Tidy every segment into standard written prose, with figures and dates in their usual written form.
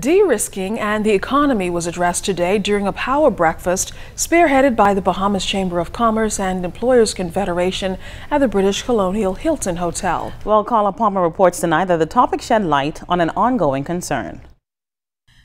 De-risking and the economy was addressed today during a power breakfast spearheaded by the Bahamas Chamber of Commerce and Employers Confederation at the British Colonial Hilton Hotel. Well, Carla Palmer reports tonight that the topic shed light on an ongoing concern.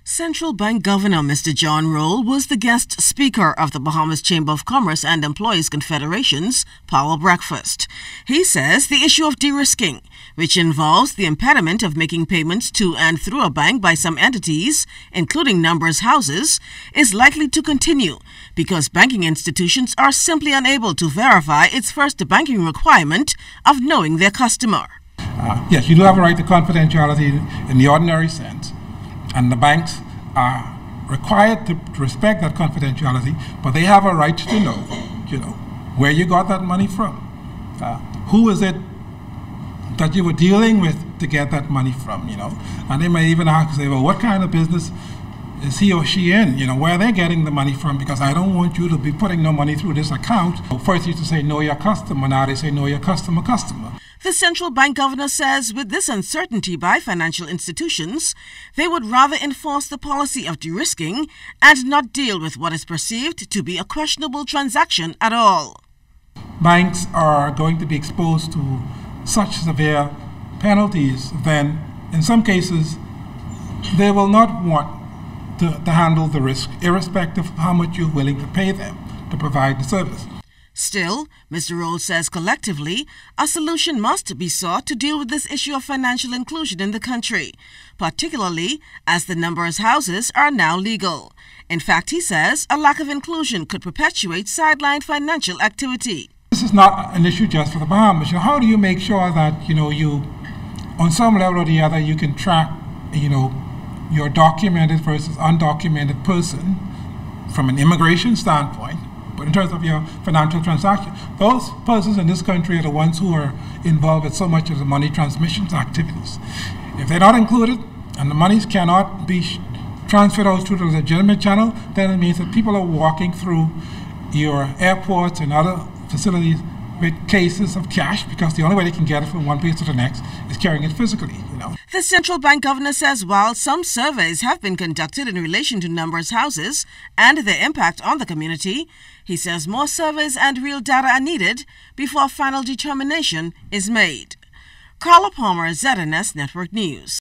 Central Bank Governor Mr. John Roll was the guest speaker of the Bahamas Chamber of Commerce and Employees Confederation's Power Breakfast. He says the issue of de-risking, which involves the impediment of making payments to and through a bank by some entities, including numbers houses, is likely to continue because banking institutions are simply unable to verify its first banking requirement of knowing their customer. Yes, you do have a right to confidentiality in the ordinary sense. And the banks are required to respect that confidentiality, but they have a right to know, where you got that money from. Who is it that you were dealing with to get that money from, And they may even ask, say, well, what kind of business is he or she in? Where are they getting the money from? Because I don't want you to be putting no money through this account. First you used to say, know your customer. Now they say, know your customer. The central bank governor says with this uncertainty by financial institutions, they would rather enforce the policy of de-risking and not deal with what is perceived to be a questionable transaction at all. Banks are going to be exposed to such severe penalties, then in some cases they will not want to handle the risk, irrespective of how much you're willing to pay them to provide the service. Still, Mr. Roll says collectively, a solution must be sought to deal with this issue of financial inclusion in the country, particularly as the numbers houses are now legal. In fact, he says a lack of inclusion could perpetuate sidelined financial activity. This is not an issue just for the Bahamas. How do you make sure that, you, on some level or the other, you can track, your documented versus undocumented person from an immigration standpoint? But in terms of your financial transaction, those persons in this country are the ones who are involved with so much of the money transmissions activities. If they're not included and the monies cannot be transferred out through the legitimate channel, then it means that people are walking through your airports and other facilities with cases of cash because the only way they can get it from one place to the next is carrying it physically, The central bank governor says while some surveys have been conducted in relation to numbers houses and their impact on the community, he says more surveys and real data are needed before final determination is made. Carla Palmer, ZNS Network News.